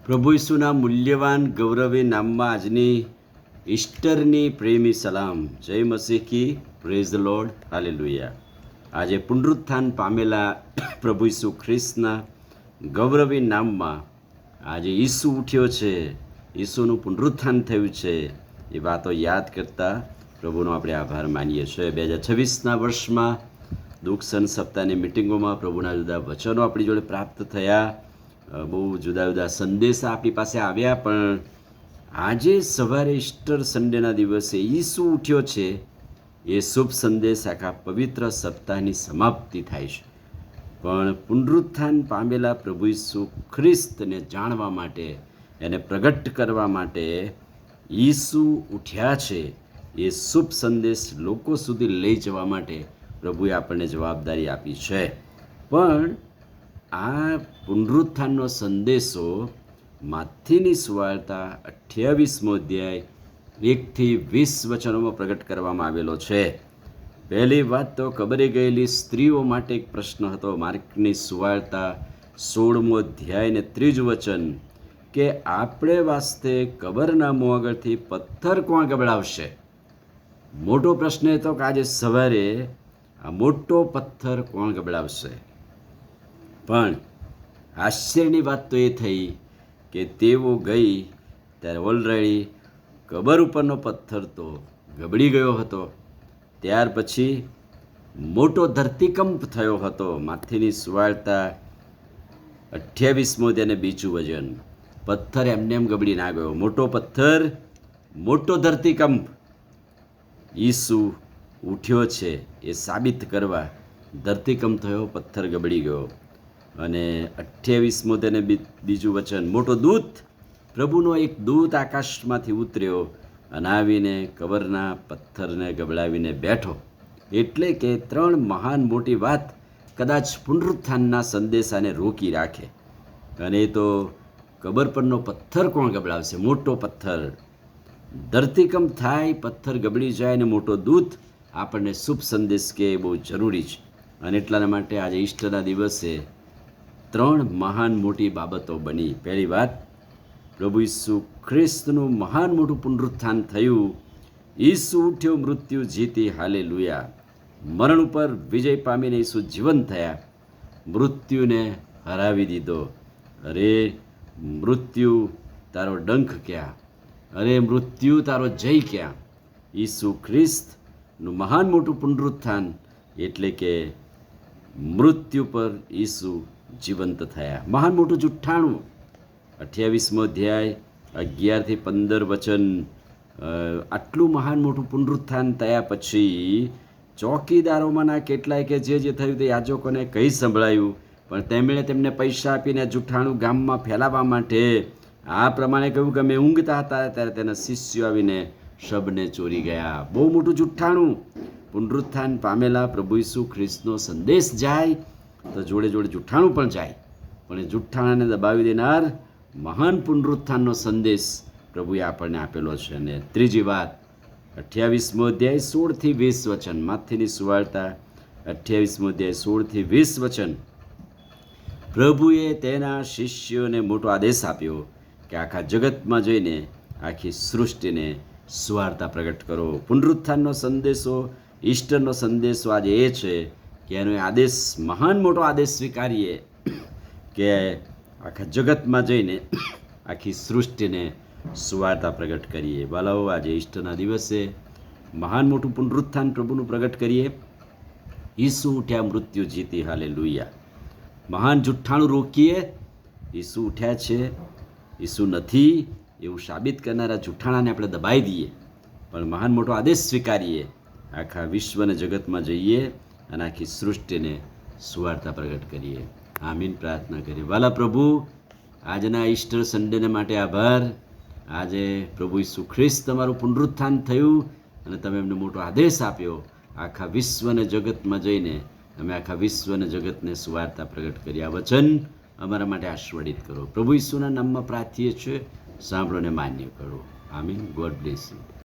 પ્રભુ ઈસુના મૂલ્યવાન ગૌરવી નામમાં આજની ઈસ્ટરની પ્રેમી સલામ. જય મસીહ કી, પ્રેઝ ધ લોર્ડ, હાલેલુયા. આજે પુનરુત્થાન પામેલા પ્રભુ ઈસુ ખ્રિસ્તના ગૌરવી નામમાં આજે ઈસુ ઉઠ્યો છે, ઈસુનું પુનરુત્થાન થયું છે, એ વાતો યાદ કરતા પ્રભુનો આપણે આભાર માનીએ છીએ. 2026ના વર્ષમાં દુઃખ સન સપ્તાહની મિટિંગોમાં પ્રભુના જુદા વચનો આપણી જોડે પ્રાપ્ત થયા, બહુ જુદા જુદા સંદેશા આપણી પાસે આવ્યા. પણ આજે સવારે ઈસ્ટર સન્ડેના દિવસે ઈસુ ઉઠ્યો છે એ શુભ સંદેશ આખા પવિત્ર સપ્તાહની સમાપ્તિ થાય છે. પણ પુનરુત્થાન પામેલા પ્રભુ ઈસુ ખ્રિસ્તને જાણવા માટે, એને પ્રગટ કરવા માટે ઈસુ ઉઠ્યા છે એ શુભ સંદેશ લોકો સુધી લઈ જવા માટે પ્રભુએ આપણને જવાબદારી આપી છે. પણ આ પુનરુત્થાનનો સંદેશો માથીની સુવાર્તા 28મો અધ્યાય 1થી 20 વચનોમાં પ્રગટ કરવામાં આવેલો છે. પહેલી વાત તો કબરે ગયેલી સ્ત્રીઓ માટે એક પ્રશ્ન હતો. માર્કની સુવાર્તા 16મો અધ્યાય ને 3 વચન કે આપણે વાસ્તે કબરના મોં આગળથી પથ્થર કોણ ગબડાવશે? મોટો પ્રશ્ન હતો કે આજે સવારે આ મોટો પથ્થર કોણ ગબડાવશે? પણ આશ્ચર્યની વાત તો એ થઈ કે તેઓ ગઈ ત્યારે ઓલરેડી કબર ઉપરનો પથ્થર તો ગબડી ગયો હતો. ત્યાર પછી મોટો ધરતીકંપ થયો હતો. માથીની સુવાર્તા 28મો અધ્યાય 2 વચન. પથ્થર એમને એમ ગબડી ના ગયો, મોટો પથ્થર, મોટો ધરતીકંપ. ઈસુ ઉઠ્યો છે એ સાબિત કરવા ધરતીકંપ થયો, પથ્થર ગબડી ગયો. અને 28મો અધ્યાય 2 વચન, મોટો દૂત, પ્રભુનો એક દૂત આકાશમાંથી ઉતર્યો અને આવીને કબરના પથ્થરને ગબડાવીને બેઠો. એટલે કે 3 મહાન મોટી વાત કદાચ પુનરુત્થાનના સંદેશાને રોકી રાખે. અને એ તો કબર પરનો પથ્થર કોણ ગબડાવશે? મોટો પથ્થર. ધરતીકંપ થાય, પથ્થર ગબડી જાય અને મોટો દૂત આપણને શુભ સંદેશ કે બહુ જરૂરી છે. અને એટલાના માટે આજે ઈસ્ટરના દિવસે 3 મહાન મોટી બાબતો બની. પહેલી વાત, પ્રભુ ઈસુ ખ્રિસ્તનું મહાન મોટું પુનરુત્થાન થયું. ઈસુ ઉઠ્યો, મૃત્યુ જીતી, હાલેલુયા. મરણ ઉપર વિજય પામીને ઈસુ જીવંત થયા, મૃત્યુને હરાવી દીધો. અરે મૃત્યુ, તારો ડંખ ક્યાં? અરે મૃત્યુ, તારો જય ક્યાં? ઈસુ ખ્રિસ્તનું મહાન મોટું પુનરુત્થાન એટલે કે મૃત્યુ પર ઈસુ જીવંત થયા. મહાન મોટું જુઠ્ઠાણું. 28મો અધ્યાય 11થી 15 વચન. આટલું મહાન મોટું પુનરુત્થાન થયા પછી ચોકીદારોમાંના કેટલાય કે જે થયું તે યાજકોને કહી સંભળાયું, પણ તેમણે તેમને પૈસા આપીને જુઠ્ઠાણું ગામમાં ફેલાવવા માટે આ પ્રમાણે કહ્યું કે અમે ઊંઘતા હતા ત્યારે તેના શિષ્યો આવીને શબને ચોરી ગયા. બહુ મોટું જુઠ્ઠાણું. પુનરુત્થાન પામેલા પ્રભુ ઈસુ ખ્રિસ્તનો સંદેશ જાય તો જોડે જોડે જુઠ્ઠાણું પણ જાય. પણ એ જુઠ્ઠાણાને દબાવી દેનાર મહાન પુનરુત્થાનનો સંદેશ પ્રભુએ આપણને આપેલો છે. અને ત્રીજી વાત, 28મો અધ્યાય 16થી 20 વચન. માથીની સુવાર્તા 28મો અધ્યાય 16થી 20 વચન. પ્રભુએ તેના શિષ્યોને મોટો આદેશ આપ્યો કે આખા જગતમાં જઈને આખી સૃષ્ટિને સુવાર્તા પ્રગટ કરો. પુનરુત્થાનનો સંદેશો, ઈસ્ટરનો સંદેશો આજે એ છે કે એનો આદેશ, મહાન મોટો આદેશ સ્વીકારીએ કે આખા જગતમાં જઈને આખી સૃષ્ટિને સુવાર્તા પ્રગટ કરીએ. વાલાઓ, આજે ઈસ્ટરના દિવસે મહાન મોટું પુનરુત્થાન પ્રભુનું પ્રગટ કરીએ. ઈસુ ઉઠ્યા, મૃત્યુ જીતી, હાલેલુયા. મહાન જુઠ્ઠાણું રોકીએ. ઈસુ ઉઠ્યા છે, ઈસુ નથી એવું સાબિત કરનારા જુઠ્ઠાણાને આપણે દબાઈ દઈએ. પણ મહાન મોટો આદેશ સ્વીકારીએ, આખા વિશ્વને જગતમાં જઈએ અને આખી સૃષ્ટિને સુવાર્તા પ્રગટ કરીએ. આમીન. પ્રાર્થના કરીએ. વાલા પ્રભુ, આજના ઈસ્ટર સન્ડેને માટે આભાર. આજે પ્રભુ ઈસુ ખ્રિસ્ત તમારું પુનરુત્થાન થયું અને તમે એમને મોટો આદેશ આપ્યો, આખા વિશ્વને જગતમાં જઈને અમે આખા વિશ્વને જગતને સુવાર્તા પ્રગટ કરી. આ વચન અમારા માટે આશીર્વાદિત કરો. પ્રભુ ઈસુના નામમાં પ્રાર્થીએ છીએ, સાંભળો ને માન્ય કરો. આમીન. God bless you.